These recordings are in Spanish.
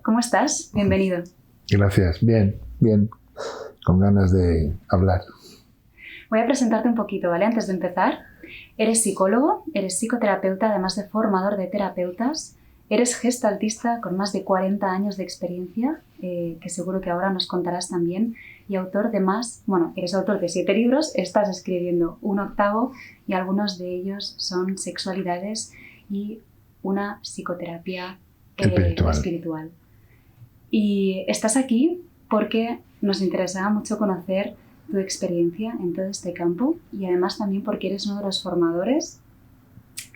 ¿cómo estás? Bienvenido. Gracias, bien, con ganas de hablar. Voy a presentarte un poquito, ¿vale? Antes de empezar, eres psicólogo, eres psicoterapeuta, además de formador de terapeutas, eres gestaltista con más de 40 años de experiencia, que seguro que ahora nos contarás también, y autor de eres autor de 7 libros, estás escribiendo un 8º y algunos de ellos son sexualidades y una psicoterapia espiritual. Y estás aquí porque nos interesaba mucho conocer tu experiencia en todo este campo y además también porque eres uno de los formadores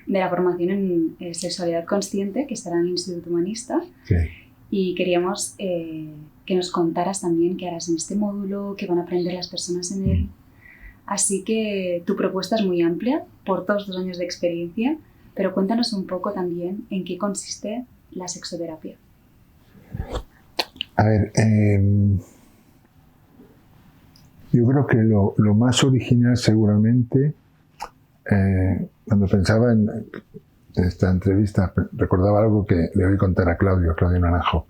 de la formación en sexualidad consciente que estará en el Instituto Humanista. Sí. Y queríamos que nos contaras también qué harás en este módulo, qué van a aprender las personas en él. Así que tu propuesta es muy amplia por todos tus años de experiencia, pero cuéntanos un poco también en qué consiste la sexoterapia. A ver, yo creo que lo más original seguramente, cuando pensaba en esta entrevista, recordaba algo que le oí contar a Claudio Naranjo,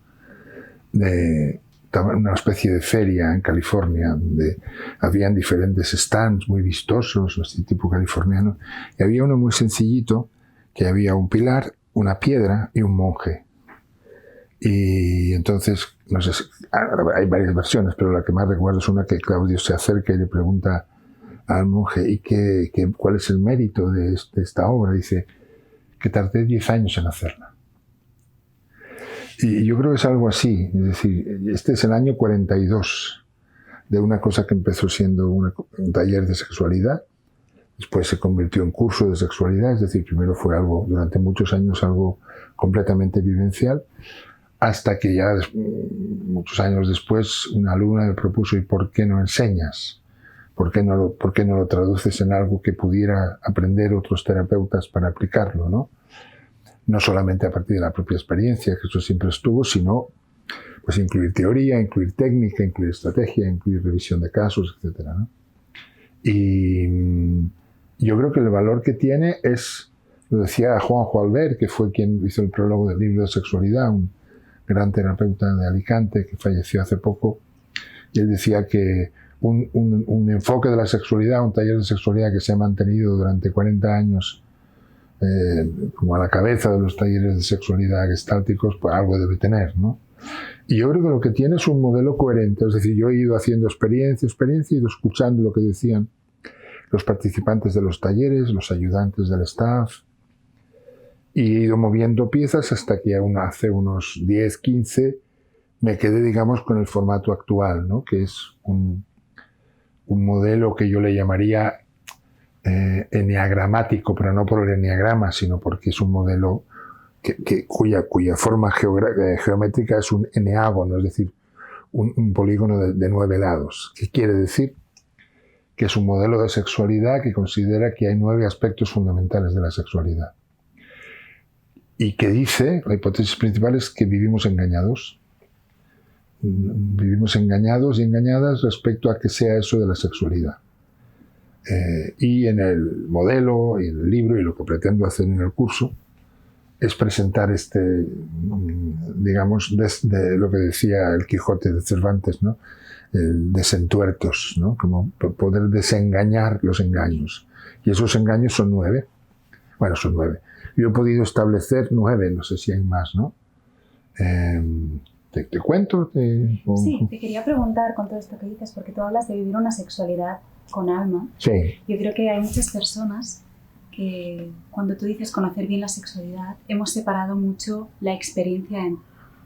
de una especie de feria en California, donde habían diferentes stands muy vistosos, este tipo californiano, y había uno muy sencillito, que había un pilar, una piedra y un monje. Y entonces, no sé, hay varias versiones, pero la que más recuerdo es una que Claudio se acerca y le pregunta al monje, ¿y cuál es el mérito de esta obra? Dice, que tardé 10 años en hacerla. Y yo creo que es algo así, es decir, este es el año 42 de una cosa que empezó siendo un taller de sexualidad, después se convirtió en curso de sexualidad, es decir, primero fue algo, durante muchos años, algo completamente vivencial, hasta que ya muchos años después una alumna me propuso, ¿y por qué no enseñas? ¿Por qué no lo traduces en algo que pudiera aprender otros terapeutas para aplicarlo, ¿no? No solamente a partir de la propia experiencia, que eso siempre estuvo, sino pues incluir teoría, incluir técnica, incluir estrategia, incluir revisión de casos, etc., ¿no? Y yo creo que el valor que tiene es, lo decía Juanjo Albert, que fue quien hizo el prólogo del libro de sexualidad, un gran terapeuta de Alicante que falleció hace poco, y él decía que un enfoque de la sexualidad, un taller de sexualidad que se ha mantenido durante 40 años como a la cabeza de los talleres de sexualidad gestálticos, pues algo debe tener, ¿no? Y yo creo que lo que tiene es un modelo coherente, es decir, yo he ido haciendo experiencia, he ido escuchando lo que decían los participantes de los talleres, los ayudantes del staff, y he ido moviendo piezas hasta que hace unos 10, 15 me quedé, digamos, con el formato actual, ¿no? Que es un modelo que yo le llamaría eneagramático, pero no por el eneagrama, sino porque es un modelo cuya forma geométrica es un eneágono, es decir, un polígono de 9 lados. ¿Qué quiere decir? Que es un modelo de sexualidad que considera que hay 9 aspectos fundamentales de la sexualidad. Y que dice, la hipótesis principal es que vivimos engañados. Vivimos engañados y engañadas respecto a que sea eso de la sexualidad. Y en el modelo y en el libro, y lo que pretendo hacer en el curso, es presentar digamos, de lo que decía el Quijote de Cervantes, ¿no? El desentuertos, ¿no? Como poder desengañar los engaños. Y esos engaños son 9. Bueno, son 9. Yo he podido establecer 9, no sé si hay más, ¿no? ¿Te cuento? Sí, te quería preguntar con todo esto que dices, porque tú hablas de vivir una sexualidad con alma. Sí. Yo creo que hay muchas personas que cuando tú dices conocer bien la sexualidad, hemos separado mucho la experiencia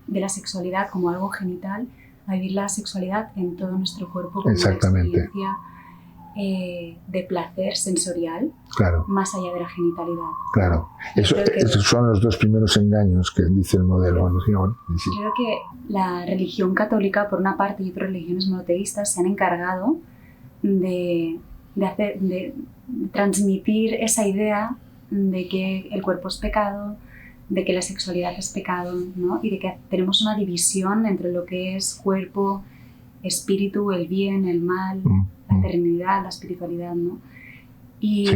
de la sexualidad como algo genital a vivir la sexualidad en todo nuestro cuerpo como una experiencia de placer sensorial, claro, más allá de la genitalidad. Claro, esos son los 2 primeros engaños que dice el modelo. ¿No? Sí. Creo que la religión católica, por una parte, y otras religiones monoteístas se han encargado de transmitir esa idea de que el cuerpo es pecado, de que la sexualidad es pecado, ¿no? Y de que tenemos una división entre lo que es cuerpo, espíritu, el bien, el mal, la eternidad, la espiritualidad, ¿no? Y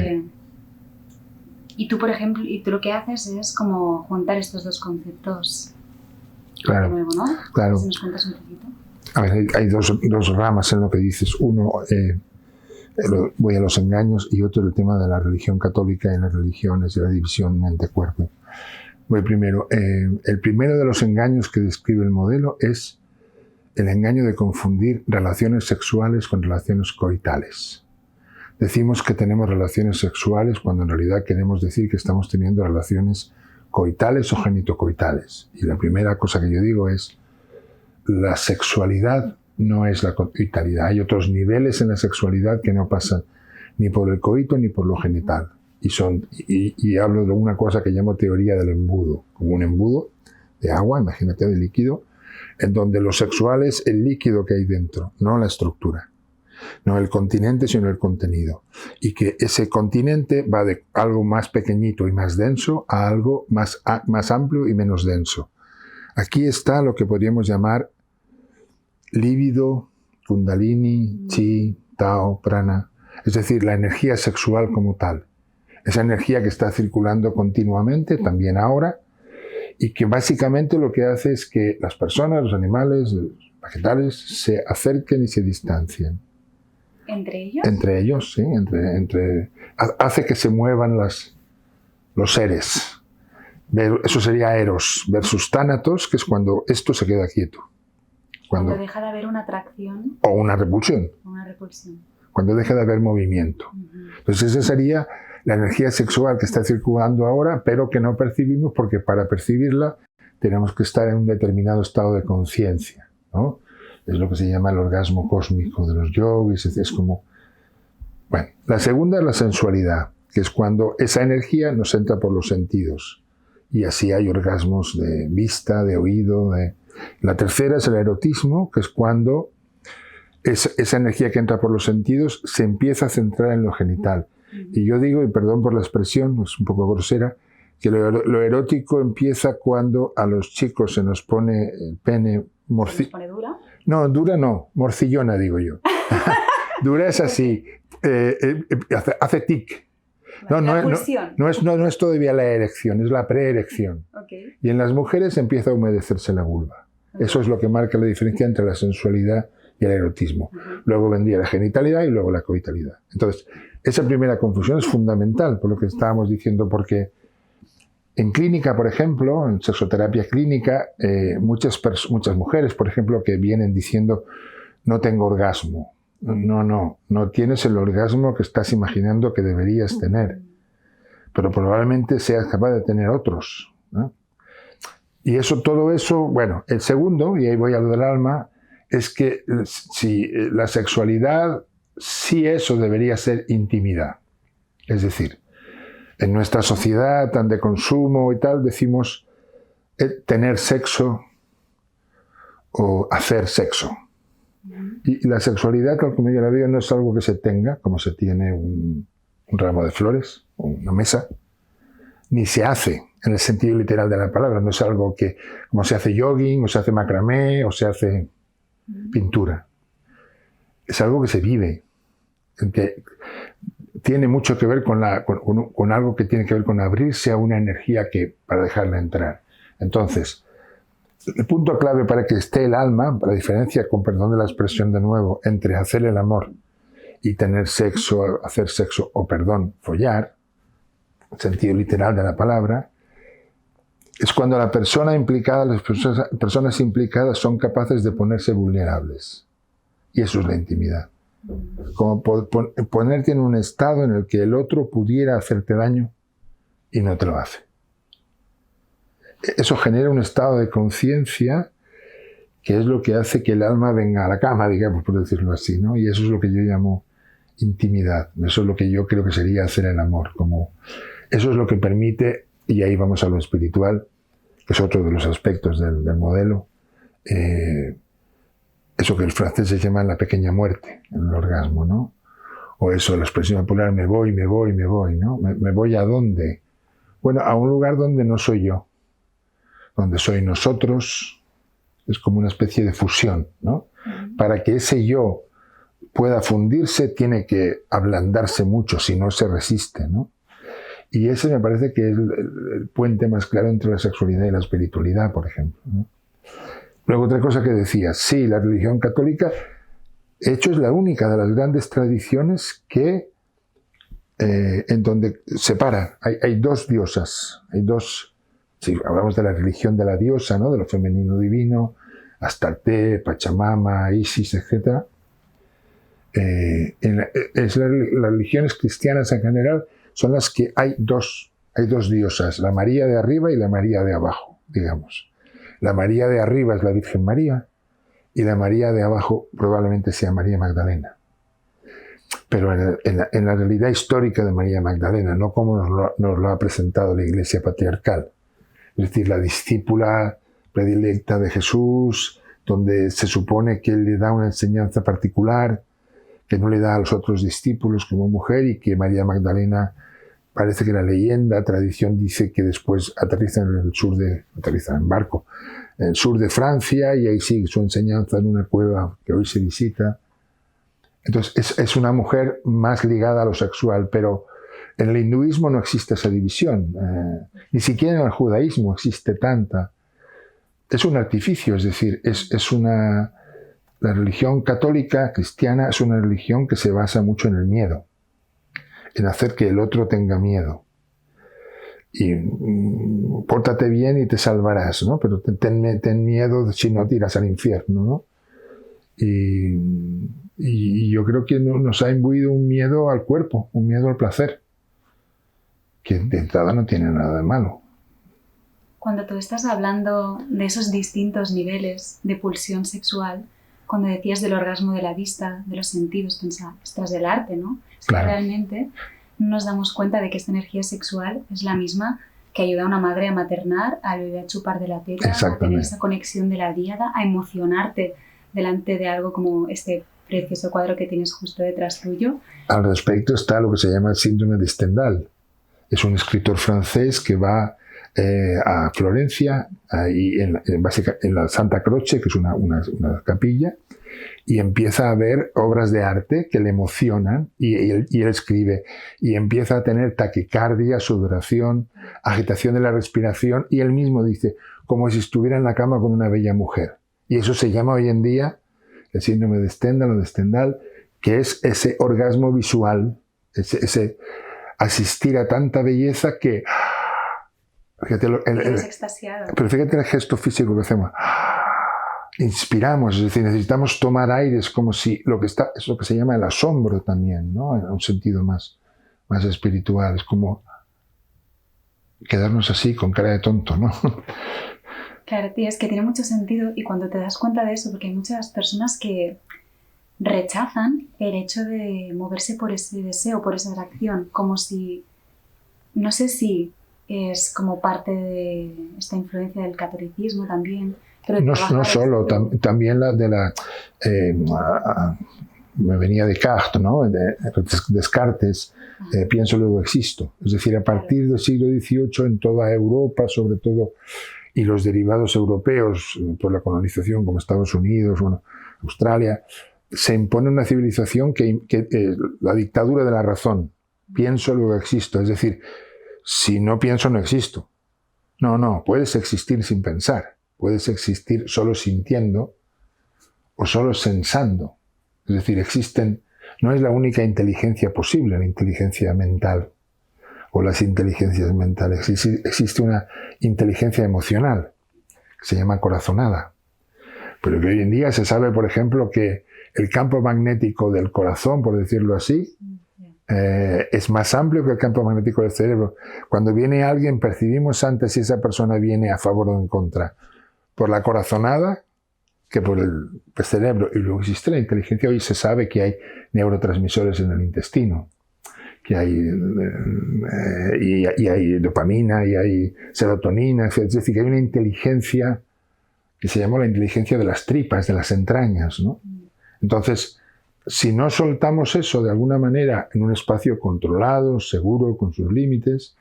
tú, por ejemplo, tú lo que haces es como juntar estos 2 conceptos. Claro, de nuevo, ¿no? claro. Si nos cuentas un poquito. A ver, hay dos ramas en lo que dices. Uno, voy a los engaños, y otro el tema de la religión católica y las religiones y la división mente-cuerpo. Voy primero. El primero de los engaños que describe el modelo es el engaño de confundir relaciones sexuales con relaciones coitales. Decimos que tenemos relaciones sexuales cuando en realidad queremos decir que estamos teniendo relaciones coitales o genitocoitales. Y la primera cosa que yo digo es: la sexualidad no es la coitalidad. Hay otros niveles en la sexualidad que no pasan ni por el coito ni por lo genital. Y hablo de una cosa que llamo teoría del embudo, como un embudo de agua, imagínate, de líquido, en donde lo sexual es el líquido que hay dentro, no la estructura. No el continente, sino el contenido. Y que ese continente va de algo más pequeñito y más denso a algo más amplio y menos denso. Aquí está lo que podríamos llamar líbido, kundalini, chi, tao, prana. Es decir, la energía sexual como tal. Esa energía que está circulando continuamente, también ahora, y que básicamente lo que hace es que las personas, los animales, los vegetales, se acerquen y se distancien. ¿Entre ellos? Entre ellos, sí. Hace que se muevan los seres. Eso sería eros versus tánatos, que es cuando esto se queda quieto. Cuando deja de haber una atracción. O una repulsión. Una repulsión. Cuando deja de haber movimiento. Entonces esa sería la energía sexual que está circulando ahora, pero que no percibimos, porque para percibirla tenemos que estar en un determinado estado de conciencia, ¿no? Es lo que se llama el orgasmo cósmico de los yogis. Es como... Bueno, la segunda es la sensualidad, que es cuando esa energía nos entra por los sentidos. Y así hay orgasmos de vista, de oído. La tercera es el erotismo, que es cuando esa energía que entra por los sentidos se empieza a centrar en lo genital. Y yo digo, y perdón por la expresión, es un poco grosera, que lo erótico empieza cuando a los chicos se nos pone el pene ¿Se nos pone dura? No, dura no, morcillona digo yo. Dura es así, hace tic. No es todavía la erección, es la preerección. Okay. Y en las mujeres empieza a humedecerse la vulva. Okay. Eso es lo que marca la diferencia entre la sensualidad y el erotismo. Luego vendría la genitalidad y luego la coitalidad. Entonces, esa primera confusión es fundamental, por lo que estábamos diciendo, porque en clínica, por ejemplo, en sexoterapia clínica, muchas mujeres, por ejemplo, que vienen diciendo: no tengo orgasmo. No tienes el orgasmo que estás imaginando que deberías tener, pero probablemente seas capaz de tener otros, ¿no? Y todo eso, bueno, el segundo, y ahí voy a lo del alma, es que si la sexualidad, sí, eso debería ser intimidad. Es decir, en nuestra sociedad tan de consumo y tal, decimos tener sexo o hacer sexo. Y la sexualidad, tal como yo la veo, no es algo que se tenga, como se tiene un ramo de flores o una mesa, ni se hace en el sentido literal de la palabra. No es algo que, como se hace jogging, o se hace macramé, o se hace pintura. Es algo que se vive, que tiene mucho que ver con algo que tiene que ver con abrirse a una energía para dejarla entrar. Entonces, el punto clave para que esté el alma, la diferencia, con perdón de la expresión de nuevo, entre hacer el amor y tener sexo, hacer sexo, o perdón, follar, en el sentido literal de la palabra, es cuando la persona implicada, las personas implicadas son capaces de ponerse vulnerables. Y eso es la intimidad. Como ponerte en un estado en el que el otro pudiera hacerte daño y no te lo hace. Eso genera un estado de conciencia que es lo que hace que el alma venga a la cama, digamos, por decirlo así, ¿no? Y eso es lo que yo llamo intimidad. Eso es lo que yo creo que sería hacer el amor. Eso es lo que permite, y ahí vamos a lo espiritual, que es otro de los aspectos del modelo, eso que el francés se llama la pequeña muerte, en el orgasmo, ¿no? O eso, la expresión popular, me voy, ¿no? ¿Me voy a dónde? Bueno, a un lugar donde no soy yo, donde soy nosotros. Es como una especie de fusión, ¿no? Para que ese yo pueda fundirse, tiene que ablandarse mucho, si no se resiste, ¿no? Y ese me parece que es el puente más claro entre la sexualidad y la espiritualidad, por ejemplo, ¿no? Luego otra cosa que decía, sí, la religión católica, de hecho es la única de las grandes tradiciones que en donde separa, hay dos diosas, hay dos, si hablamos de la religión de la diosa, ¿no? De lo femenino divino, Astarte, Pachamama, Isis, etc. Las religiones cristianas en general son las que hay dos diosas, la María de arriba y la María de abajo, digamos. La María de arriba es la Virgen María y la María de abajo probablemente sea María Magdalena. Pero en la realidad histórica de María Magdalena, no como nos lo ha presentado la Iglesia patriarcal. Es decir, la discípula predilecta de Jesús, donde se supone que él le da una enseñanza particular que no le da a los otros discípulos como mujer, y que María Magdalena, parece que la leyenda, tradición dice que después aterriza en el sur aterriza en barco, en el sur de Francia, y ahí sigue su enseñanza en una cueva que hoy se visita. Entonces es una mujer más ligada a lo sexual, pero en el hinduismo no existe esa división, ni siquiera en el judaísmo existe tanta. Es un artificio, es decir, la religión católica cristiana es una religión que se basa mucho en el miedo, en hacer que el otro tenga miedo. Y pórtate bien y te salvarás, ¿no? Pero ten miedo si no tiras al infierno, ¿no? Y yo creo que nos ha imbuido un miedo al cuerpo, un miedo al placer, que de entrada no tiene nada de malo. Cuando tú estás hablando de esos distintos niveles de pulsión sexual, cuando decías del orgasmo de la vista, de los sentidos, pensaba, estás del arte, ¿no? Es que realmente no nos damos cuenta de que esta energía sexual es la misma que ayuda a una madre a maternar, al bebé a chupar de la teta, a tener esa conexión de la diada, a emocionarte delante de algo como este precioso cuadro que tienes justo detrás tuyo. Al respecto está lo que se llama el síndrome de Stendhal. Es un escritor francés que va a Florencia, ahí en la Santa Croce, que es una capilla, y empieza a ver obras de arte que le emocionan, y él escribe, y empieza a tener taquicardia, sudoración, agitación de la respiración, y él mismo dice, como si estuviera en la cama con una bella mujer. Y eso se llama hoy en día el síndrome de Stendhal o de Stendhal, que es ese orgasmo visual, ese asistir a tanta belleza que... Fíjate, pero fíjate el gesto físico que hacemos. Inspiramos, es decir, necesitamos tomar aires como si es lo que se llama el asombro también, ¿no? En un sentido más espiritual. Es como quedarnos así con cara de tonto, ¿no? Claro, tía, es que tiene mucho sentido, y cuando te das cuenta de eso, porque hay muchas personas que rechazan el hecho de moverse por ese deseo, por esa atracción, como si, no sé si es como parte de esta influencia del catolicismo también. Pero no solo, también la de la... me venía Descartes, ¿no? Descartes, pienso luego existo. Es decir, a partir del siglo XVIII en toda Europa, sobre todo, y los derivados europeos por la colonización, como Estados Unidos, Australia, se impone una civilización que la dictadura de la razón. Pienso luego existo. Es decir, si no pienso, no existo. No, puedes existir sin pensar. Puedes existir solo sintiendo o solo sensando. Es decir, no es la única inteligencia posible, la inteligencia mental o las inteligencias mentales. Existe una inteligencia emocional que se llama corazonada. Pero que hoy en día se sabe, por ejemplo, que el campo magnético del corazón, por decirlo así, es más amplio que el campo magnético del cerebro. Cuando viene alguien, percibimos antes si esa persona viene a favor o en contra por la corazonada que por el cerebro. Y luego existe la inteligencia. Hoy se sabe que hay neurotransmisores en el intestino, que hay y hay dopamina, y hay serotonina, es decir, que hay una inteligencia que se llama la inteligencia de las tripas, de las entrañas, ¿no? Entonces, si no soltamos eso de alguna manera en un espacio controlado, seguro, con sus límites,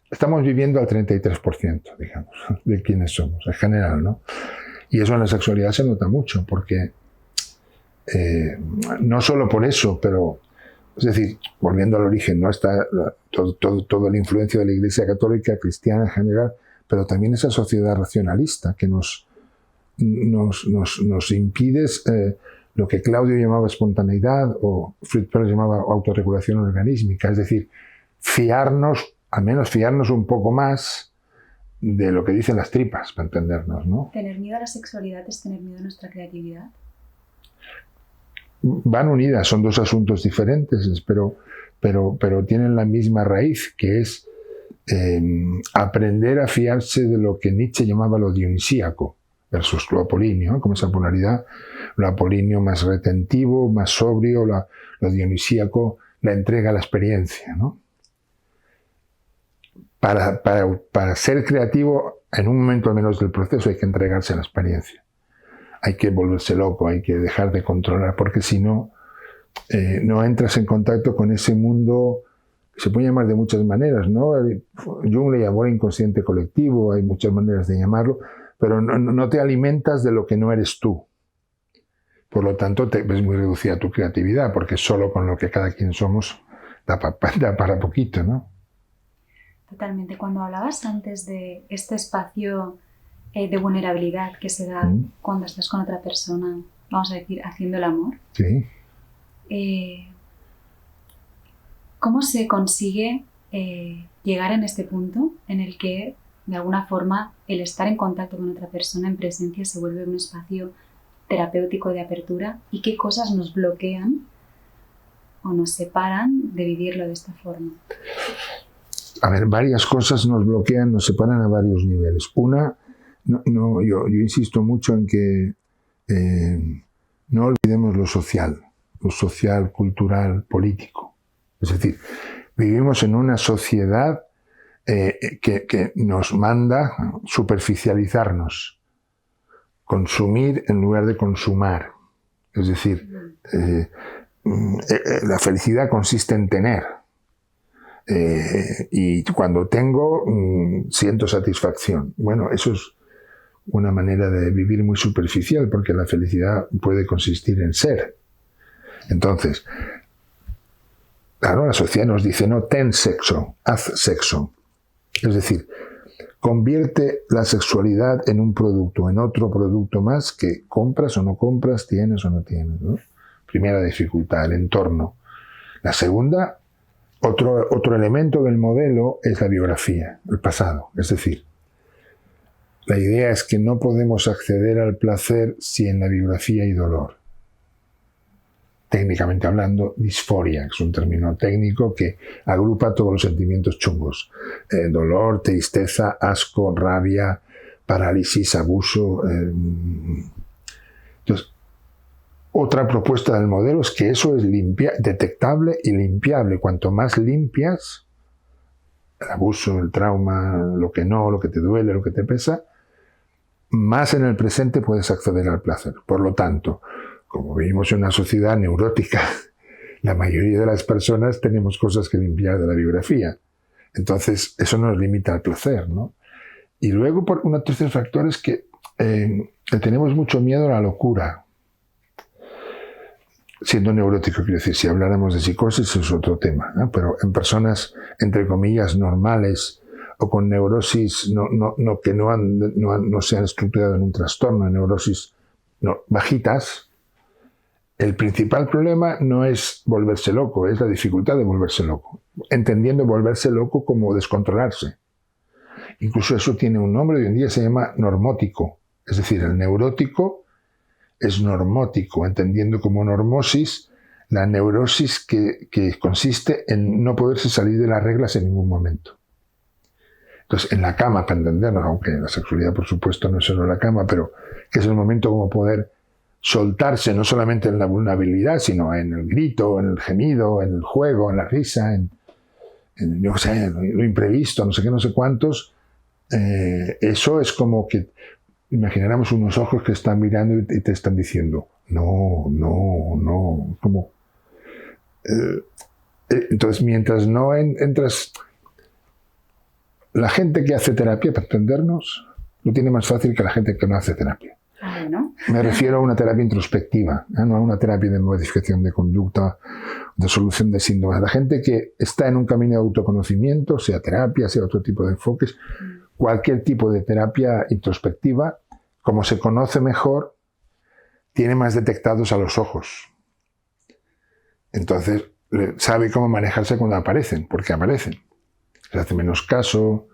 estamos viviendo al 33%, digamos, de quienes somos, en general, ¿no? Y eso en la sexualidad se nota mucho, porque no solo por eso, pero, es decir, volviendo al origen, ¿no? Está toda la influencia de la Iglesia católica, cristiana en general, pero también esa sociedad racionalista que nos nos impide lo que Claudio llamaba espontaneidad o Fritz Perls llamaba autorregulación organísmica, es decir, fiarnos, al menos fiarnos un poco más de lo que dicen las tripas, para entendernos, ¿no? ¿Tener miedo a la sexualidad es tener miedo a nuestra creatividad? Van unidas, son dos asuntos diferentes, pero tienen la misma raíz, que es aprender a fiarse de lo que Nietzsche llamaba lo dionisíaco versus lo apolíneo, como esa polaridad, lo apolíneo más retentivo, más sobrio, lo dionisíaco la entrega a la experiencia, ¿no? Para ser creativo, en un momento al menos del proceso, hay que entregarse a la experiencia. Hay que volverse loco, hay que dejar de controlar, porque si no, no entras en contacto con ese mundo que se puede llamar de muchas maneras, ¿no? Jung le llamó inconsciente colectivo, hay muchas maneras de llamarlo, pero no te alimentas de lo que no eres tú. Por lo tanto, te ves muy reducida tu creatividad, porque solo con lo que cada quien somos da para poquito, ¿no? Totalmente. Cuando hablabas antes de este espacio de vulnerabilidad que se da cuando estás con otra persona, vamos a decir, haciendo el amor. Sí. ¿Cómo se consigue llegar en este punto en el que, de alguna forma, el estar en contacto con otra persona en presencia se vuelve un espacio terapéutico de apertura? ¿Y qué cosas nos bloquean o nos separan de vivirlo de esta forma? A ver, varias cosas nos bloquean, nos separan a varios niveles. Una, yo insisto mucho en que no olvidemos lo social, cultural, político. Es decir, vivimos en una sociedad que nos manda superficializarnos, consumir en lugar de consumar. Es decir, la felicidad consiste en tener. Y cuando tengo, siento satisfacción. Bueno, eso es una manera de vivir muy superficial, porque la felicidad puede consistir en ser. Entonces, claro, la sociedad nos dice, no, ten sexo, haz sexo. Es decir, convierte la sexualidad en un producto, en otro producto más que compras o no compras, tienes o no tienes, ¿no? Primera dificultad, el entorno. La segunda, otro elemento del modelo es la biografía, el pasado. Es decir, la idea es que no podemos acceder al placer si en la biografía hay dolor. Técnicamente hablando, disforia, que es un término técnico que agrupa todos los sentimientos chungos. Dolor, tristeza, asco, rabia, parálisis, abuso. Entonces, otra propuesta del modelo es que eso es detectable y limpiable. Cuanto más limpias, el abuso, el trauma, lo que te duele, lo que te pesa, más en el presente puedes acceder al placer. Por lo tanto, como vivimos en una sociedad neurótica, la mayoría de las personas tenemos cosas que limpiar de la biografía. Entonces, eso nos limita al placer, ¿no? Y luego, por un tercer factor es que tenemos mucho miedo a la locura. Siendo neurótico, quiero decir, si habláramos de psicosis es otro tema, ¿no? Pero en personas, entre comillas, normales o con neurosis que no se han estructurado en un trastorno, neurosis bajitas, el principal problema no es volverse loco, es la dificultad de volverse loco, entendiendo volverse loco como descontrolarse. Incluso eso tiene un nombre, hoy en día se llama normótico, es decir, el neurótico es normótico, entendiendo como normosis la neurosis que consiste en no poderse salir de las reglas en ningún momento. Entonces, en la cama, para entendernos, aunque la sexualidad, por supuesto, no es solo la cama, pero que es el momento como poder soltarse no solamente en la vulnerabilidad, sino en el grito, en el gemido, en el juego, en la risa, en yo sé, lo imprevisto, no sé qué, no sé cuántos. Eso es como que imagináramos unos ojos que están mirando y te están diciendo no, como entonces mientras no entras, la gente que hace terapia, para entendernos, lo tiene más fácil que la gente que no hace terapia. ¿No? Me refiero a una terapia introspectiva, no a una terapia de modificación de conducta, de solución de síntomas. La gente que está en un camino de autoconocimiento, sea terapia, sea otro tipo de enfoques, cualquier tipo de terapia introspectiva, como se conoce mejor, tiene más detectados a los ojos. Entonces, sabe cómo manejarse cuando aparecen, porque aparecen. Se hace menos caso,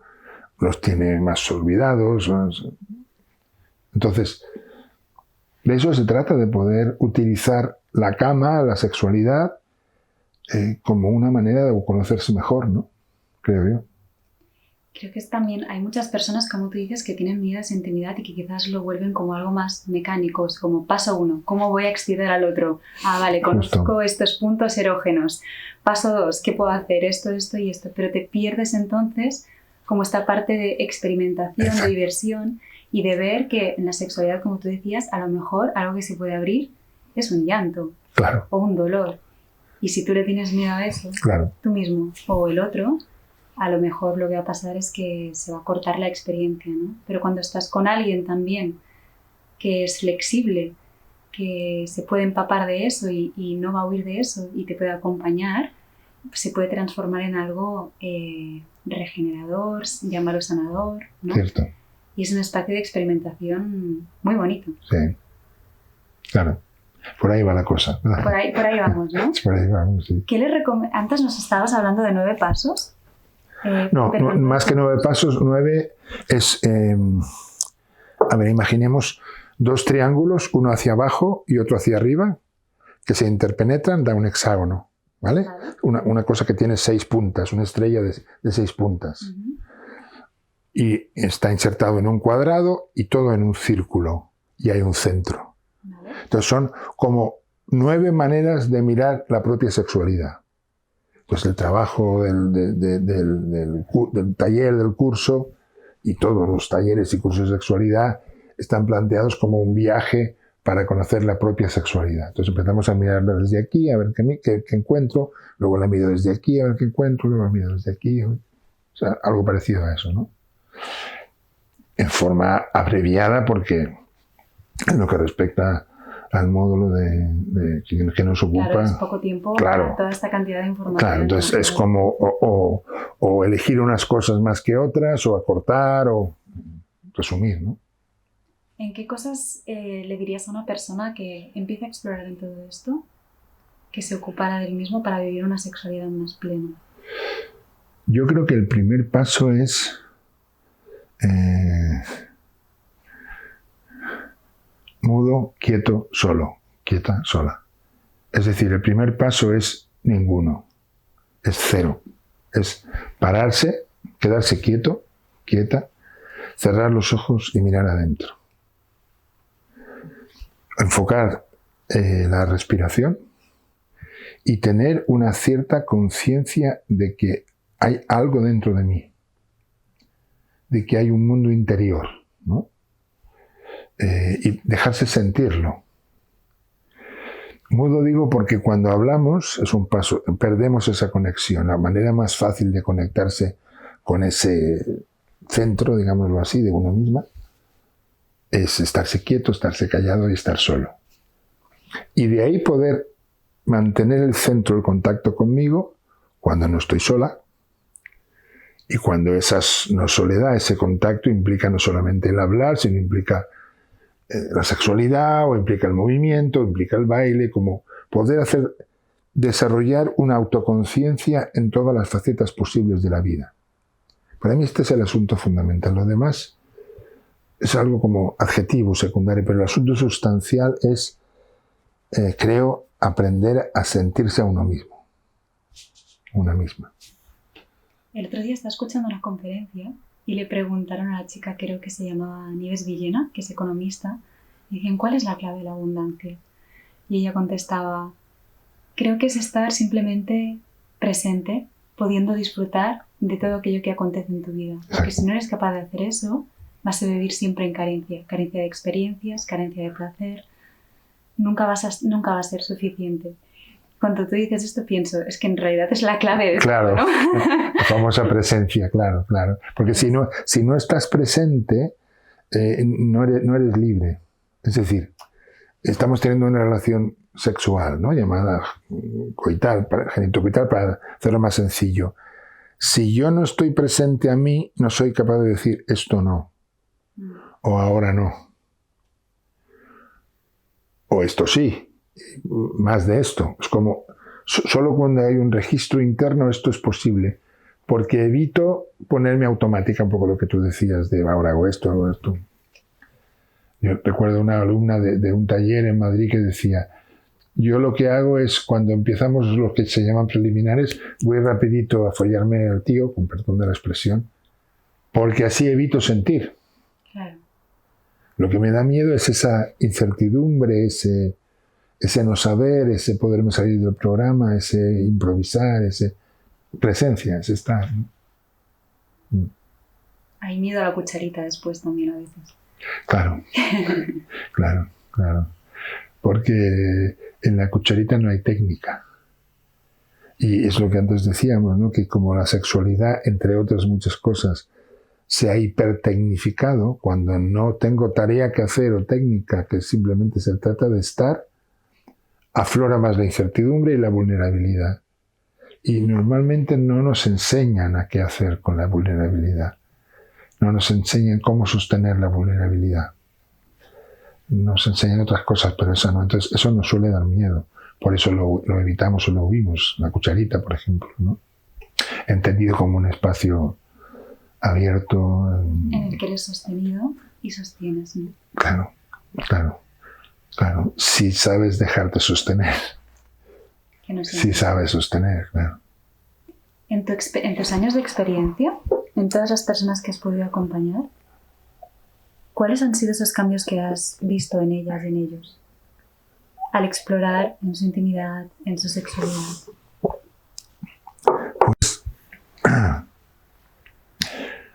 los tiene más olvidados. Entonces, de eso se trata, de poder utilizar la cama, la sexualidad, como una manera de conocerse mejor, ¿no? Creo yo. Creo que también hay muchas personas, como tú dices, que tienen miedo a esa intimidad y que quizás lo vuelven como algo más mecánico, como paso 1, ¿cómo voy a acceder al otro? Ah, vale, conozco estos puntos erógenos. Paso 2, ¿qué puedo hacer? Esto y esto. Pero te pierdes entonces como esta parte de experimentación, de diversión y de ver que en la sexualidad, como tú decías, a lo mejor algo que se puede abrir es un llanto, claro, o un dolor. Y si tú le tienes miedo a eso, claro, tú mismo o el otro, a lo mejor lo que va a pasar es que se va a cortar la experiencia, ¿no? Pero cuando estás con alguien también que es flexible, que se puede empapar de eso y no va a huir de eso y te puede acompañar, se puede transformar en algo regenerador, llámalo sanador, ¿no? Cierto. Y es un espacio de experimentación muy bonito. Sí, claro. Por ahí va la cosa, ¿verdad? Por ahí vamos, ¿no? Por ahí vamos, sí. ¿Qué le Antes nos estabas hablando de 9 pasos. No, más que 9 pasos, 9 es... a ver, imaginemos 2 triángulos, uno hacia abajo y otro hacia arriba, que se interpenetran, da un hexágono, ¿vale? Una cosa que tiene 6 puntas, una estrella de 6 puntas. Uh-huh. Y está insertado en un cuadrado y todo en un círculo, y hay un centro. ¿Vale? Entonces son como 9 maneras de mirar la propia sexualidad. Pues el trabajo del taller, del curso, y todos los talleres y cursos de sexualidad están planteados como un viaje para conocer la propia sexualidad. Entonces empezamos a mirarla desde aquí, a ver qué encuentro, luego la miro desde aquí, a ver qué encuentro, luego la miro desde aquí. O sea, algo parecido a eso, ¿no? En forma abreviada, porque en lo que respecta al módulo que nos ocupa. Claro, es poco tiempo para toda esta cantidad de información. Claro, entonces es como o elegir unas cosas más que otras, o acortar, o resumir, ¿no? ¿En qué cosas le dirías a una persona que empieza a explorar en todo esto, que se ocupara del mismo para vivir una sexualidad más plena? Yo creo que el primer paso es mudo, quieto, solo, quieta, sola. Es decir, el primer paso es ninguno, es 0. Es pararse, quedarse quieto, quieta, cerrar los ojos y mirar adentro. Enfocar la respiración y tener una cierta conciencia de que hay algo dentro de mí, de que hay un mundo interior, ¿no? Y dejarse sentirlo. Mudo digo porque cuando hablamos es un paso, perdemos esa conexión. La manera más fácil de conectarse con ese centro, digámoslo así, de uno misma, es estarse quieto, estarse callado y estar solo. Y de ahí poder mantener el centro, el contacto conmigo, cuando no estoy sola, y cuando esa soledad, ese contacto implica no solamente el hablar, sino implica la sexualidad, o implica el movimiento, implica el baile, como poder desarrollar una autoconciencia en todas las facetas posibles de la vida. Para mí este es el asunto fundamental. Lo demás es algo como adjetivo, secundario, pero el asunto sustancial es, creo, aprender a sentirse a uno mismo, una misma. El otro día estaba escuchando una conferencia y le preguntaron a la chica, creo que se llamaba Nieves Villena, que es economista, y decían, ¿cuál es la clave de la abundancia? Y ella contestaba, creo que es estar simplemente presente, pudiendo disfrutar de todo aquello que acontece en tu vida. Porque si no eres capaz de hacer eso, vas a vivir siempre en carencia de experiencias, carencia de placer, nunca va a ser suficiente. Cuando tú dices esto pienso, es que en realidad es la clave de claro, todo, ¿no? La famosa presencia, claro. Porque si no estás presente, no eres libre. Es decir, estamos teniendo una relación sexual, ¿no? Llamada coital, genitocoital, para hacerlo más sencillo. Si yo no estoy presente a mí, no soy capaz de decir esto no, o ahora no. o esto sí, más de esto. Es como, solo cuando hay un registro interno esto es posible, porque evito ponerme automática, un poco lo que tú decías de ahora hago esto, hago esto. Yo recuerdo una alumna de un taller en Madrid que decía, yo lo que hago es cuando empezamos lo que se llaman preliminares, voy rapidito a follarme al tío, con perdón de la expresión, porque así evito sentir. Claro. Lo que me da miedo es esa incertidumbre, ese no saber, ese poderme salir del programa, ese improvisar, ese presencia, ese estar, ¿no? Hay miedo a la cucharita después también a veces. Claro, claro. Porque en la cucharita no hay técnica. Y es lo que antes decíamos, ¿no? Que como la sexualidad, entre otras muchas cosas, se ha hipertecnificado, cuando no tengo tarea que hacer o técnica, que simplemente se trata de estar, aflora más la incertidumbre y la vulnerabilidad. Y normalmente no nos enseñan a qué hacer con la vulnerabilidad. No nos enseñan cómo sostener la vulnerabilidad. Nos enseñan otras cosas, pero esa no. Entonces, eso nos suele dar miedo. Por eso lo evitamos o lo huimos. La cucharita, por ejemplo, ¿no? Entendido como un espacio abierto. En el que eres sostenido y sostienes, ¿no? Claro. Si sabes dejarte sostener. Que no si sabes sostener, claro. En tus años de experiencia, en todas las personas que has podido acompañar, ¿cuáles han sido esos cambios que has visto en ellas y en ellos? Al explorar en su intimidad, en su sexualidad. Pues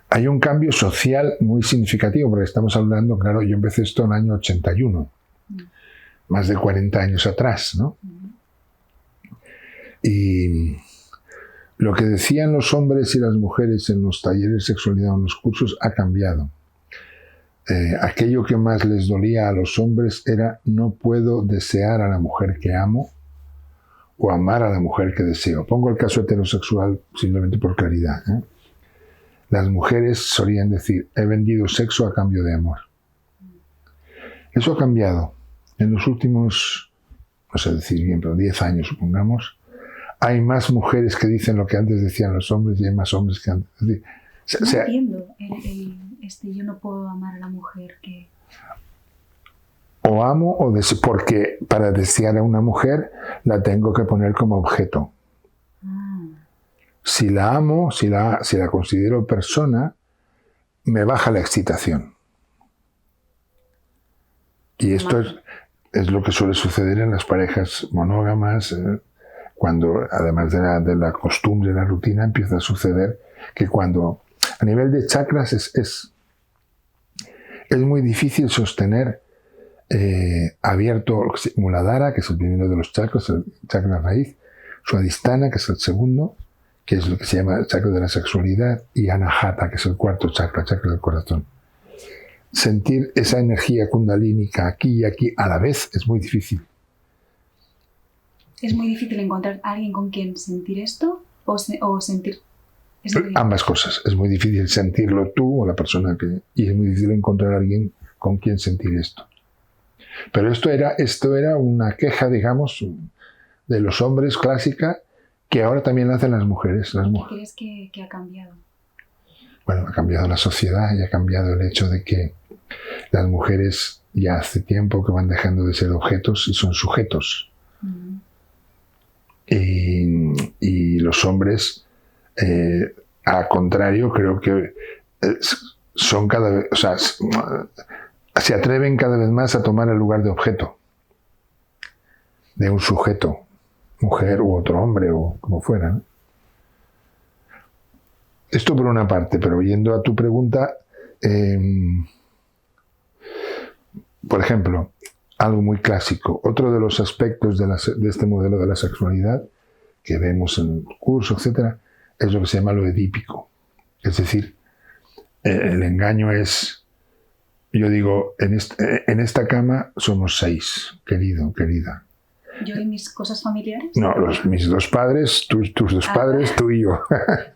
hay un cambio social muy significativo, porque estamos hablando, claro, yo empecé esto en el año 81, más de 40 años atrás, ¿no? Y lo que decían los hombres y las mujeres en los talleres de sexualidad o en los cursos ha cambiado. Aquello que más les dolía a los hombres era no puedo desear a la mujer que amo o amar a la mujer que deseo. Pongo el caso heterosexual simplemente por claridad, ¿eh? Las mujeres solían decir, he vendido sexo a cambio de amor. Eso ha cambiado. En los últimos, no sé decir bien, pero 10 años supongamos, hay más mujeres que dicen lo que antes decían los hombres y hay más hombres que antes. No entiendo yo no puedo amar a la mujer que... O amo o deseo, porque para desear a una mujer la tengo que poner como objeto. Si la amo, si la considero persona, me baja la excitación. Y esto es lo que suele suceder en las parejas monógamas, cuando además de la costumbre, la rutina, empieza a suceder que cuando a nivel de chakras es muy difícil sostener abierto Muladhara, que es el primero de los chakras, el chakra raíz, Swadhisthana, que es el segundo, que es lo que se llama el chakra de la sexualidad, y Anahata, que es el cuarto chakra, chakra del corazón. Sentir esa energía kundalínica aquí y aquí a la vez es muy difícil. ¿Es muy difícil encontrar a alguien con quien sentir esto o sentir...? Ambas cosas. Es muy difícil sentirlo tú o la persona que... Y es muy difícil encontrar a alguien con quien sentir esto. Pero esto era una queja, digamos, de los hombres clásica, que ahora también la hacen las mujeres. ¿Qué crees que ha cambiado? Bueno, ha cambiado la sociedad y ha cambiado el hecho de que las mujeres ya hace tiempo que van dejando de ser objetos y son sujetos. Y los hombres, al contrario, creo que son cada vez, o sea, se atreven cada vez más a tomar el lugar de objeto, de un sujeto, mujer u otro hombre o como fuera, ¿no? Esto por una parte, pero yendo a tu pregunta, por ejemplo, algo muy clásico, otro de los aspectos de este modelo de la sexualidad que vemos en el curso, etcétera, es lo que se llama lo edípico. Es decir, el engaño es, yo digo, en esta cama somos 6, querido, querida. ¿Yo y mis cosas familiares? No, mis dos padres, tus dos padres, tú y yo.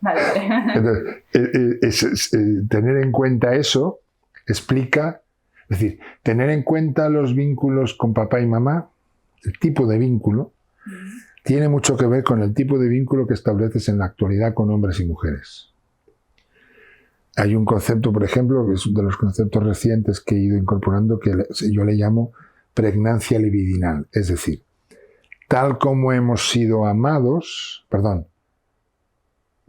Vale. Entonces, tener en cuenta eso explica Es decir, tener en cuenta los vínculos con papá y mamá, el tipo de vínculo, tiene mucho que ver con el tipo de vínculo que estableces en la actualidad con hombres y mujeres. Hay un concepto, por ejemplo, que es uno de los conceptos recientes que he ido incorporando, que yo le llamo pregnancia libidinal. Es decir, tal como hemos sido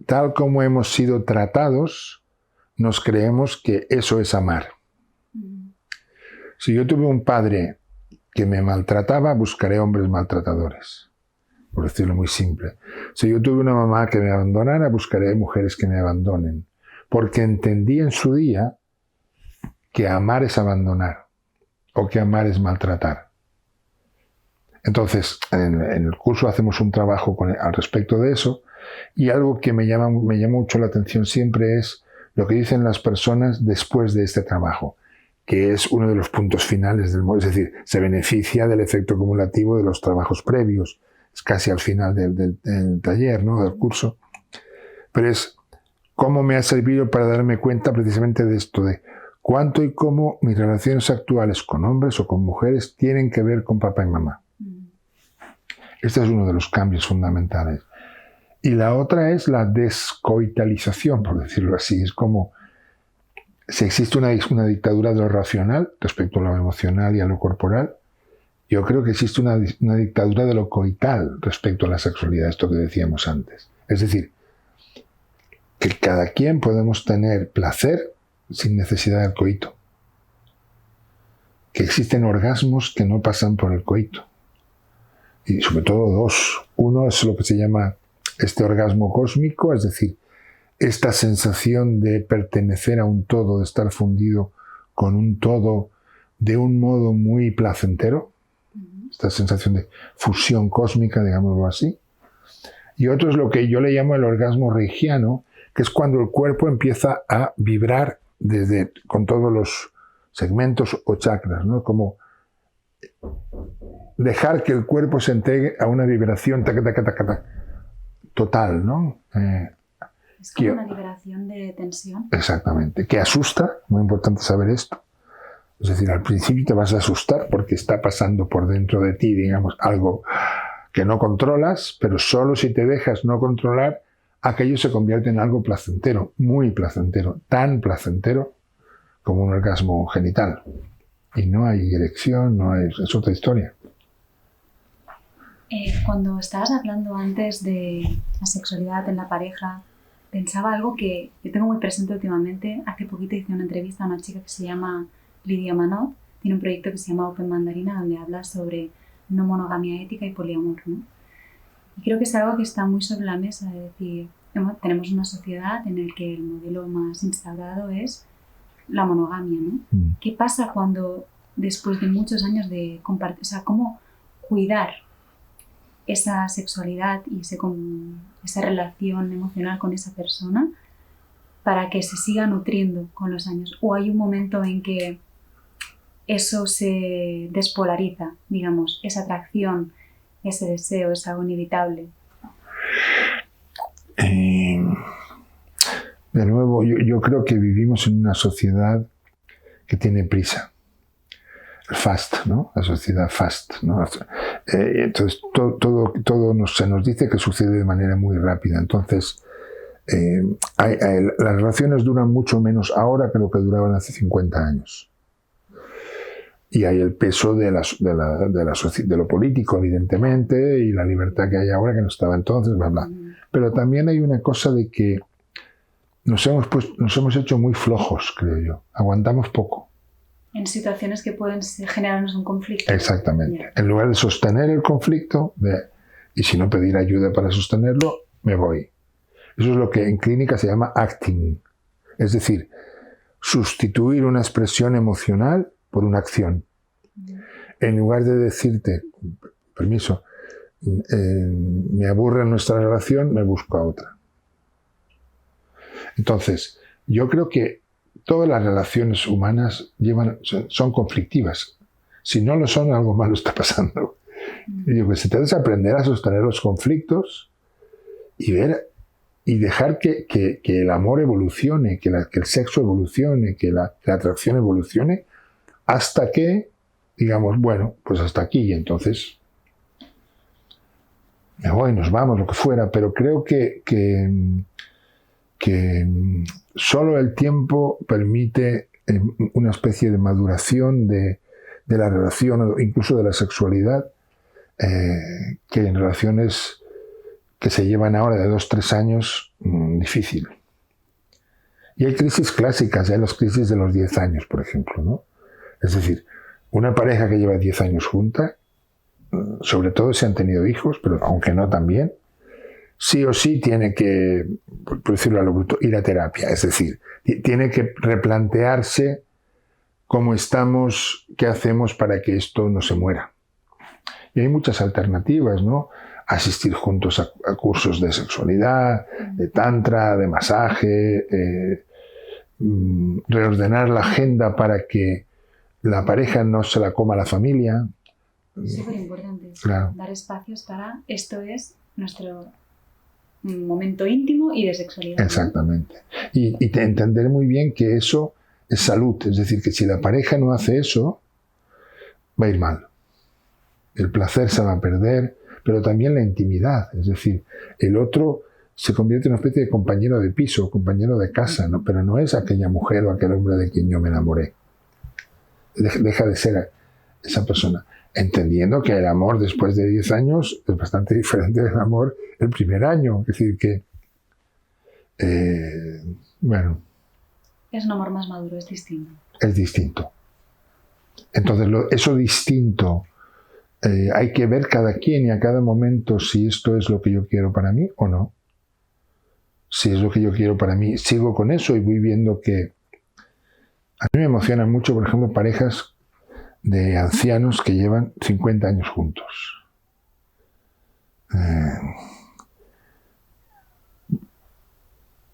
tal como hemos sido tratados, nos creemos que eso es amar. Si yo tuve un padre que me maltrataba, buscaré hombres maltratadores, por decirlo muy simple. Si yo tuve una mamá que me abandonara, buscaré mujeres que me abandonen, porque entendí en su día que amar es abandonar o que amar es maltratar. Entonces, en el curso hacemos un trabajo al respecto de eso, y algo que me llama mucho la atención siempre es lo que dicen las personas después de este trabajo, que es uno de los puntos finales del módulo, es decir, se beneficia del efecto acumulativo de los trabajos previos, es casi al final del taller, ¿no?, del curso. Pero es cómo me ha servido para darme cuenta precisamente de esto, de cuánto y cómo mis relaciones actuales con hombres o con mujeres tienen que ver con papá y mamá. Este es uno de los cambios fundamentales. Y la otra es la descoitalización, por decirlo así. Es como si existe una dictadura de lo racional respecto a lo emocional y a lo corporal, yo creo que existe una dictadura de lo coital respecto a la sexualidad, esto que decíamos antes. Es decir, que cada quien podemos tener placer sin necesidad del coito. Que existen orgasmos que no pasan por el coito. Y sobre todo dos. Uno es lo que se llama este orgasmo cósmico, es decir, esta sensación de pertenecer a un todo, de estar fundido con un todo de un modo muy placentero, esta sensación de fusión cósmica, digámoslo así. Y otro es lo que yo le llamo el orgasmo reichiano, que es cuando el cuerpo empieza a vibrar con todos los segmentos o chakras, ¿no? Como dejar que el cuerpo se entregue a una vibración total, ¿no? Es como una liberación de tensión. Exactamente, que asusta, muy importante saber esto. Es decir, al principio te vas a asustar porque está pasando por dentro de ti, digamos, algo que no controlas, pero solo si te dejas no controlar, aquello se convierte en algo placentero, muy placentero, tan placentero como un orgasmo genital. Y no hay erección, es otra historia. Cuando estabas hablando antes de la sexualidad en la pareja, pensaba algo que yo tengo muy presente últimamente. Hace poquito hice una entrevista a una chica que se llama Lidia Manot, tiene un proyecto que se llama Open Mandarina, donde habla sobre no monogamia ética y poliamor, ¿no? Y creo que es algo que está muy sobre la mesa, es decir, tenemos una sociedad en la que el modelo más instaurado es la monogamia, ¿no? ¿Qué pasa cuando después de muchos años de compartir, o sea, cómo cuidar esa sexualidad y esa relación emocional con esa persona para que se siga nutriendo con los años? ¿O hay un momento en que eso se despolariza, digamos, esa atracción, ese deseo, es algo inevitable? De nuevo, yo creo que vivimos en una sociedad que tiene prisa. Fast, ¿no? La sociedad fast, ¿no? Entonces, todo se nos dice que sucede de manera muy rápida. Entonces, las relaciones duran mucho menos ahora que lo que duraban hace 50 años. Y hay el peso de lo político, evidentemente, y la libertad que hay ahora que no estaba entonces, bla, bla. Pero también hay una cosa de que nos hemos hecho muy flojos, creo yo. Aguantamos poco. En situaciones que pueden generarnos un conflicto. Exactamente. Yeah. En lugar de sostener el conflicto, y si no pedir ayuda para sostenerlo, me voy. Eso es lo que en clínica se llama acting. Es decir, sustituir una expresión emocional por una acción. En lugar de decirte, permiso, me aburre nuestra relación, me busco a otra. Entonces, yo creo que todas las relaciones humanas son conflictivas. Si no lo son, algo malo está pasando. Y digo que se trata de aprender a sostener los conflictos y dejar que el amor evolucione, que el sexo evolucione, que la atracción evolucione hasta que digamos, bueno, pues hasta aquí, y entonces me voy, nos vamos, lo que fuera, pero creo que solo el tiempo permite una especie de maduración de la relación o incluso de la sexualidad, que en relaciones que se llevan ahora de 2-3 años, difícil. Y hay crisis clásicas, hay las crisis de los 10 años, por ejemplo, ¿no? Es decir, una pareja que lleva 10 años junta, sobre todo si han tenido hijos, pero aunque no también, sí o sí tiene que, por decirlo a lo bruto, ir a terapia. Es decir, tiene que replantearse cómo estamos, qué hacemos para que esto no se muera. Y hay muchas alternativas, ¿no? Asistir juntos a cursos de sexualidad, de tantra, de masaje, reordenar la agenda para que la pareja no se la coma la familia. Súper importante. Claro. Dar espacios para esto es nuestro momento íntimo y de sexualidad. Exactamente. Y entender muy bien que eso es salud. Es decir, que si la pareja no hace eso, va a ir mal. El placer se va a perder, pero también la intimidad. Es decir, el otro se convierte en una especie de compañero de piso, compañero de casa, ¿no? Pero no es aquella mujer o aquel hombre de quien yo me enamoré. Deja de ser esa persona. Entendiendo que el amor después de 10 años es bastante diferente del amor el primer año. Es decir, que, bueno... Es un amor más maduro, es distinto. Es distinto. Entonces, eso distinto, hay que ver cada quien y a cada momento si esto es lo que yo quiero para mí o no. Si es lo que yo quiero para mí, sigo con eso y voy viendo que... A mí me emocionan mucho, por ejemplo, parejas de ancianos que llevan 50 años juntos.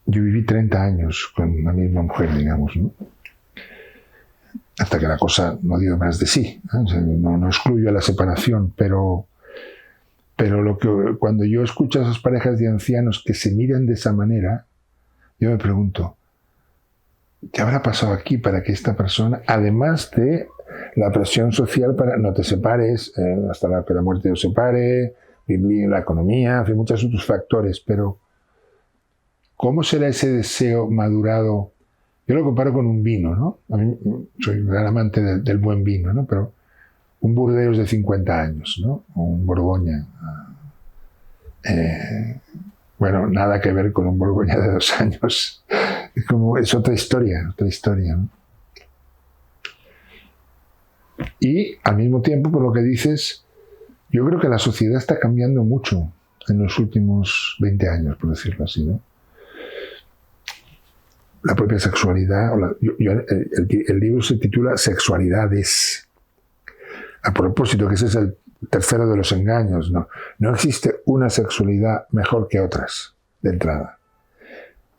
Yo viví 30 años con la misma mujer, digamos, ¿no? Hasta que la cosa no dio más de sí. O sea, no excluyo la separación, pero cuando yo escucho a esas parejas de ancianos que se miran de esa manera, yo me pregunto, ¿qué habrá pasado aquí para que esta persona, además de la presión social para no te separes, hasta que la muerte os separe, la economía, en fin, muchos otros factores, pero ¿cómo será ese deseo madurado? Yo lo comparo con un vino, ¿no? A mí soy un gran amante del buen vino, ¿no? Pero un Burdeos de 50 años, ¿no? O un Borgoña. Bueno, nada que ver con un Borgoña de 2 años. Es otra historia, ¿no? Y al mismo tiempo, por lo que dices, yo creo que la sociedad está cambiando mucho en los últimos 20 años, por decirlo así, ¿no? La propia sexualidad, el libro se titula Sexualidades. A propósito, que ese es el tercero de los engaños, ¿no? No existe una sexualidad mejor que otras, de entrada.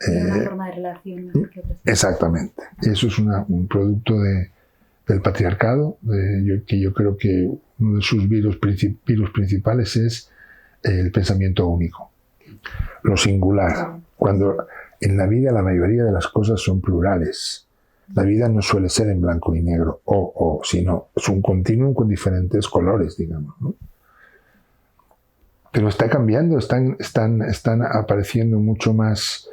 Una forma de relación mejor que otras. Exactamente. Eso es un producto del patriarcado, que yo creo que uno de sus virus principales es el pensamiento único, lo singular. Cuando en la vida la mayoría de las cosas son plurales. La vida no suele ser en blanco y negro, sino es un continuum con diferentes colores, digamos, ¿no? Pero está cambiando, están apareciendo mucho más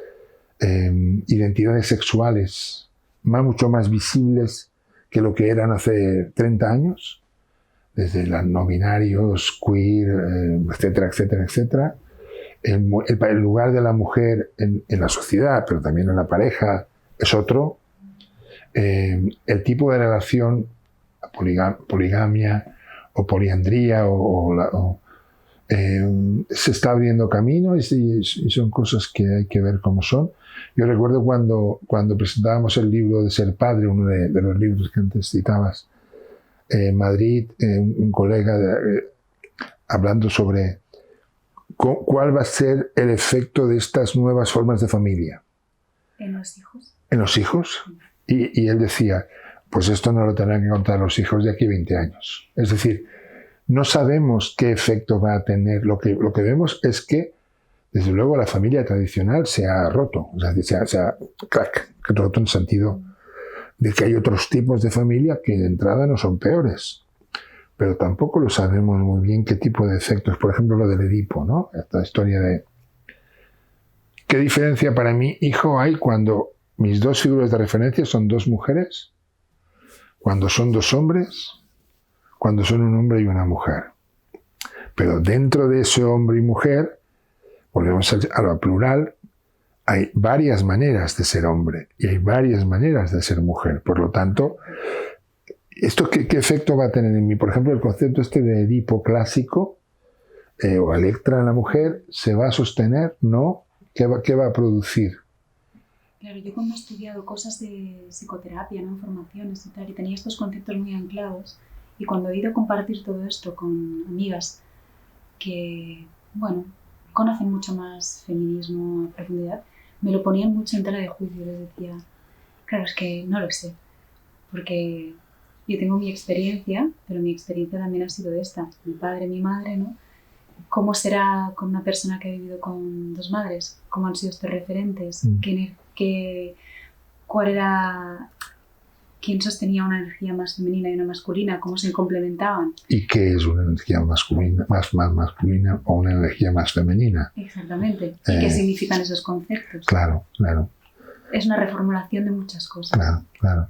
identidades sexuales, mucho más visibles que lo que eran hace 30 años, desde los no binarios, queer, etcétera, etcétera, etcétera. El lugar de la mujer en la sociedad, pero también en la pareja, es otro. El tipo de relación, poligamia o poliandría, se está abriendo camino y son cosas que hay que ver cómo son. Yo recuerdo cuando presentábamos el libro de Ser Padre, uno de los libros que antes citabas, en Madrid, un colega hablando sobre cuál va a ser el efecto de estas nuevas formas de familia. ¿En los hijos? En los hijos. Y él decía, pues esto no lo tendrán que contar los hijos de aquí a 20 años. Es decir, no sabemos qué efecto va a tener. Lo que vemos es que, desde luego, la familia tradicional se ha roto. O sea, se ha roto en sentido de que hay otros tipos de familia que de entrada no son peores. Pero tampoco lo sabemos muy bien qué tipo de efectos. Por ejemplo, lo del Edipo, ¿no? Esta historia de... ¿Qué diferencia para mi hijo hay cuando mis dos figuras de referencia son dos mujeres? Cuando son dos hombres, cuando son un hombre y una mujer. Pero dentro de ese hombre y mujer, volvemos a lo plural, hay varias maneras de ser hombre y hay varias maneras de ser mujer. Por lo tanto, ¿esto qué efecto va a tener en mí? Por ejemplo, el concepto este de Edipo clásico o Electra en la mujer, ¿se va a sostener? ¿No? ¿Qué va a producir? Claro, yo cuando he estudiado cosas de psicoterapia, ¿no? Formaciones y tal, y tenía estos conceptos muy anclados, y cuando he ido a compartir todo esto con amigas que, bueno, conocen mucho más feminismo a profundidad, me lo ponían mucho en tela de juicio. Les decía, claro, es que no lo sé, porque yo tengo mi experiencia, pero mi experiencia también ha sido esta. Mi padre, mi madre, ¿no? ¿Cómo será con una persona que ha vivido con dos madres? ¿Cómo han sido estos referentes? ¿Cuál era... ¿Quién sostenía una energía más femenina y una masculina? ¿Cómo se complementaban? ¿Y qué es una energía masculina, más masculina o una energía más femenina? Exactamente. ¿Y qué significan esos conceptos? Claro, claro. Es una reformulación de muchas cosas. Claro, claro.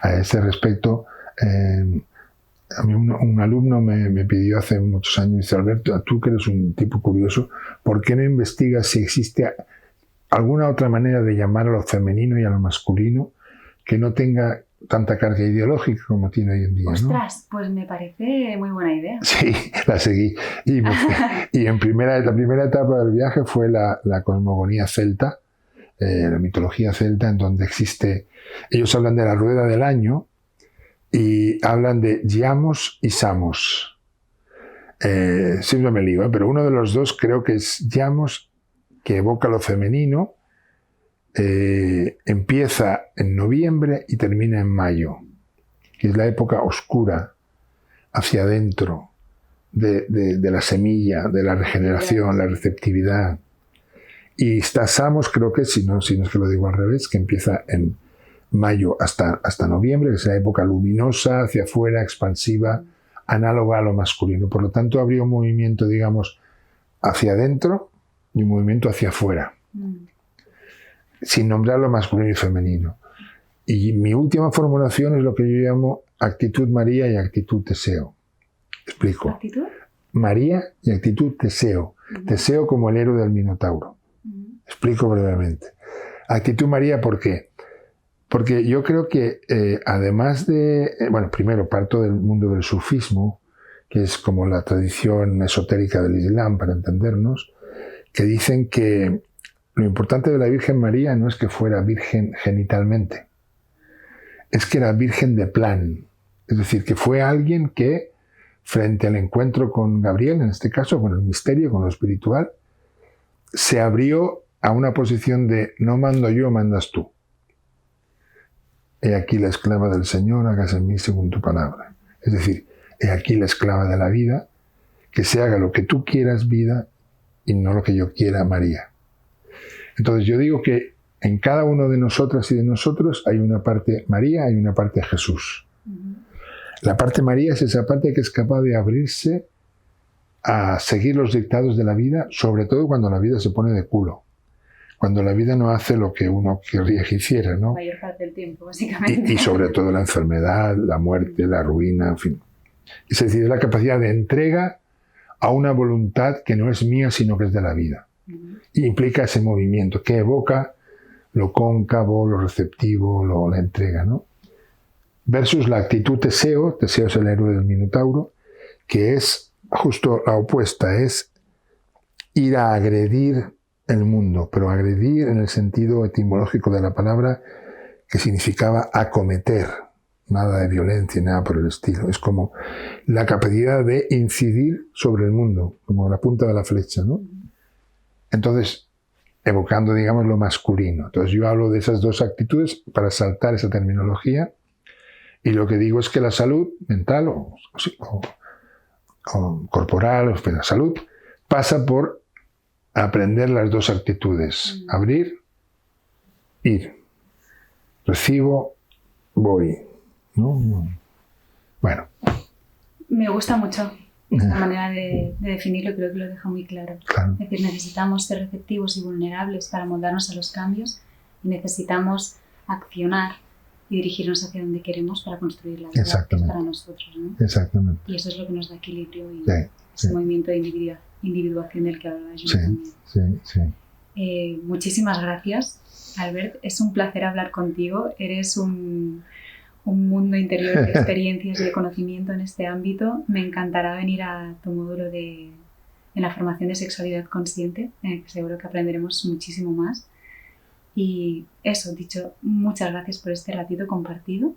A ese respecto, a mí un alumno me pidió hace muchos años, dice, Alberto, tú que eres un tipo curioso, ¿por qué no investigas si existe alguna otra manera de llamar a lo femenino y a lo masculino que no tenga tanta carga ideológica como tiene hoy en día? Ostras, ¿no? Pues me parece muy buena idea. Sí, la seguí. Y la primera etapa del viaje fue la cosmogonía celta, la mitología celta, en donde existe... Ellos hablan de la rueda del año y hablan de Yamos y Samos. Siempre me lío, pero uno de los dos creo que es Yamos, que evoca lo femenino, empieza en noviembre y termina en mayo, que es la época oscura, hacia adentro, de la semilla, de la regeneración, la receptividad. Y está Samos, creo que, si no es que lo digo al revés, que empieza en mayo hasta noviembre, que es la época luminosa, hacia afuera, expansiva, análoga a lo masculino. Por lo tanto, habría un movimiento, digamos, hacia adentro y un movimiento hacia afuera, sin nombrar lo masculino y femenino. Y mi última formulación es lo que yo llamo actitud María y actitud Teseo. Explico. ¿Actitud? María y actitud Teseo. Teseo como el héroe del Minotauro. Explico brevemente. Actitud María, ¿por qué? Porque yo creo que además de... bueno, primero parto del mundo del sufismo, que es como la tradición esotérica del Islam, para entendernos, que dicen que lo importante de la Virgen María no es que fuera virgen genitalmente, es que era virgen de plan. Es decir, que fue alguien que, frente al encuentro con Gabriel, en este caso, con el misterio, con lo espiritual, se abrió a una posición de no mando yo, mandas tú. He aquí la esclava del Señor, hágase en mí según tu palabra. Es decir, he aquí la esclava de la vida, que se haga lo que tú quieras, vida, y no lo que yo quiera, María. Entonces yo digo que en cada uno de nosotras y de nosotros hay una parte María y una parte Jesús. La parte María es esa parte que es capaz de abrirse a seguir los dictados de la vida, sobre todo cuando la vida se pone de culo. Cuando la vida no hace lo que uno querría que hiciera, ¿no? La mayor parte del tiempo, básicamente. Y sobre todo la enfermedad, la muerte, la ruina, en fin. Es decir, es la capacidad de entrega a una voluntad que no es mía, sino que es de la vida. Y implica ese movimiento que evoca lo cóncavo, lo receptivo, la entrega, ¿no? Versus la actitud Teseo. Teseo es el héroe del Minotauro, que es justo la opuesta, es ir a agredir el mundo, pero agredir en el sentido etimológico de la palabra, que significaba acometer, nada de violencia, nada por el estilo. Es como la capacidad de incidir sobre el mundo, como la punta de la flecha, ¿no? Entonces, evocando, digamos, lo masculino. Entonces yo hablo de esas dos actitudes para saltar esa terminología, y lo que digo es que la salud mental o corporal, o la salud, pasa por aprender las dos actitudes. Abrir, ir. Recibo, voy, ¿no? Bueno. Me gusta mucho esta manera de definirlo, creo que lo deja muy claro. Claro. Es decir, necesitamos ser receptivos y vulnerables para moldarnos a los cambios y necesitamos accionar y dirigirnos hacia donde queremos para construir la vida que es para nosotros, ¿no? Exactamente. Y eso es lo que nos da equilibrio y Sí, ese movimiento de individuación del que hablaba yo también. Sí. Muchísimas gracias, Albert. Es un placer hablar contigo. Eres un mundo interior de experiencias y de conocimiento en este ámbito. Me encantará venir a tu módulo en la formación de sexualidad consciente, en el que seguro que aprenderemos muchísimo más. Y eso, dicho, muchas gracias por este ratito compartido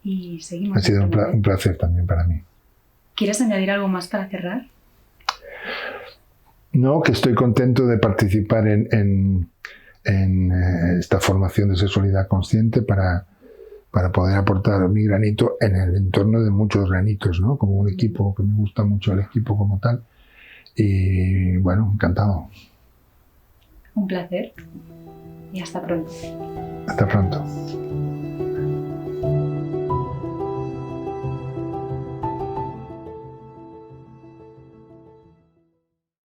y seguimos. Ha sido un placer también para mí. ¿Quieres añadir algo más para cerrar? No, que estoy contento de participar en esta formación de sexualidad consciente para poder aportar mi granito en el entorno de muchos granitos, ¿no? Como un equipo, que me gusta mucho el equipo como tal. Y bueno, encantado. Un placer y hasta pronto. Hasta pronto.